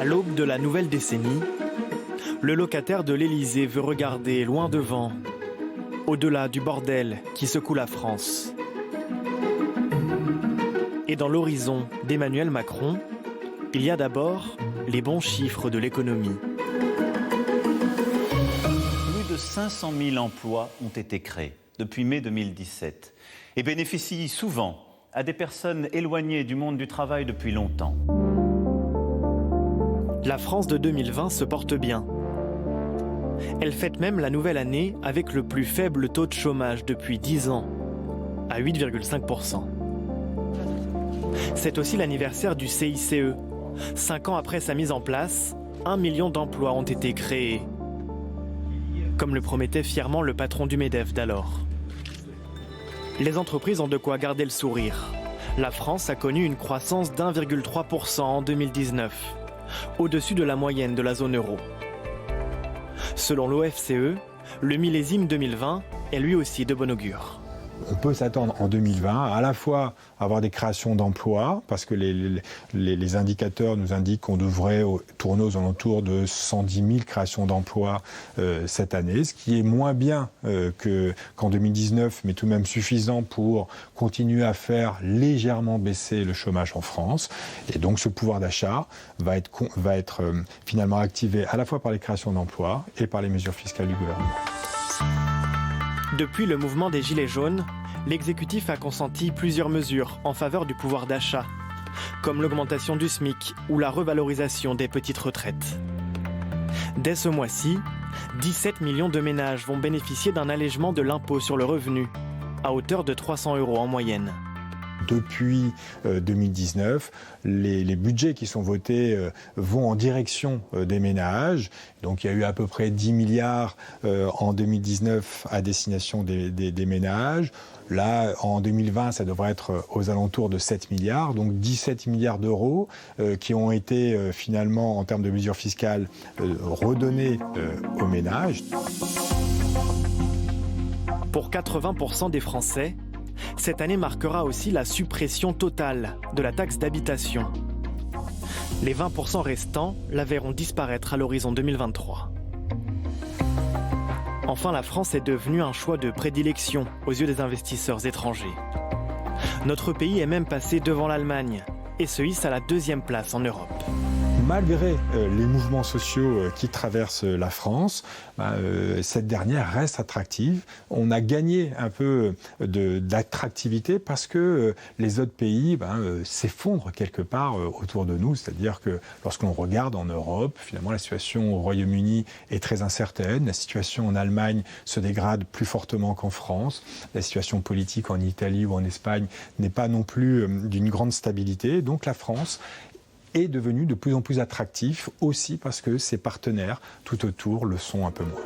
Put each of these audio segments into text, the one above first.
l'aube de la nouvelle décennie, le locataire de l'Élysée veut regarder loin devant, au-delà du bordel qui secoue la France. Et dans l'horizon d'Emmanuel Macron, il y a d'abord les bons chiffres de l'économie. Plus de 500 000 emplois ont été créés depuis mai 2017 et bénéficient souvent à des personnes éloignées du monde du travail depuis longtemps. La France de 2020 se porte bien. Elle fête même la nouvelle année avec le plus faible taux de chômage depuis 10 ans, à 8,5%. C'est aussi l'anniversaire du CICE. 5 ans après sa mise en place, 1 million d'emplois ont été créés. Comme le promettait fièrement le patron du MEDEF d'alors. Les entreprises ont de quoi garder le sourire. La France a connu une croissance d'1,3% en 2019, au-dessus de la moyenne de la zone euro. Selon l'OFCE, le millésime 2020 est lui aussi de bon augure. On peut s'attendre en 2020 à la fois à avoir des créations d'emplois, parce que les indicateurs nous indiquent qu'on devrait tourner aux alentours de 110 000 créations d'emplois cette année, ce qui est moins bien qu'en 2019, mais tout de même suffisant pour continuer à faire légèrement baisser le chômage en France. Et donc ce pouvoir d'achat va être finalement activé à la fois par les créations d'emplois et par les mesures fiscales du gouvernement. Depuis le mouvement des Gilets jaunes, l'exécutif a consenti plusieurs mesures en faveur du pouvoir d'achat, comme l'augmentation du SMIC ou la revalorisation des petites retraites. Dès ce mois-ci, 17 millions de ménages vont bénéficier d'un allègement de l'impôt sur le revenu, à hauteur de 300 € en moyenne. Depuis 2019, les budgets qui sont votés vont en direction des ménages. Donc il y a eu à peu près 10 milliards en 2019 à destination des ménages. Là, en 2020, ça devrait être aux alentours de 7 milliards, donc 17 milliards d'euros qui ont été finalement, en termes de mesures fiscales, redonnés aux ménages. Pour 80% des Français, cette année marquera aussi la suppression totale de la taxe d'habitation. Les 20% restants la verront disparaître à l'horizon 2023. Enfin, la France est devenue un choix de prédilection aux yeux des investisseurs étrangers. Notre pays est même passé devant l'Allemagne et se hisse à la 2e place en Europe. Malgré les mouvements sociaux qui traversent la France, cette dernière reste attractive. On a gagné un peu d'attractivité parce que les autres pays s'effondrent quelque part autour de nous. C'est-à-dire que lorsqu'on regarde en Europe, finalement la situation au Royaume-Uni est très incertaine. La situation en Allemagne se dégrade plus fortement qu'en France. La situation politique en Italie ou en Espagne n'est pas non plus d'une grande stabilité. Donc la France est devenu de plus en plus attractif aussi parce que ses partenaires tout autour le sont un peu moins.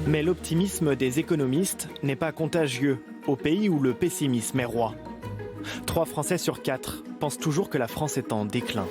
Mais l'optimisme des économistes n'est pas contagieux au pays où le pessimisme est roi. 3 Français sur 4 pensent toujours que la France est en déclin.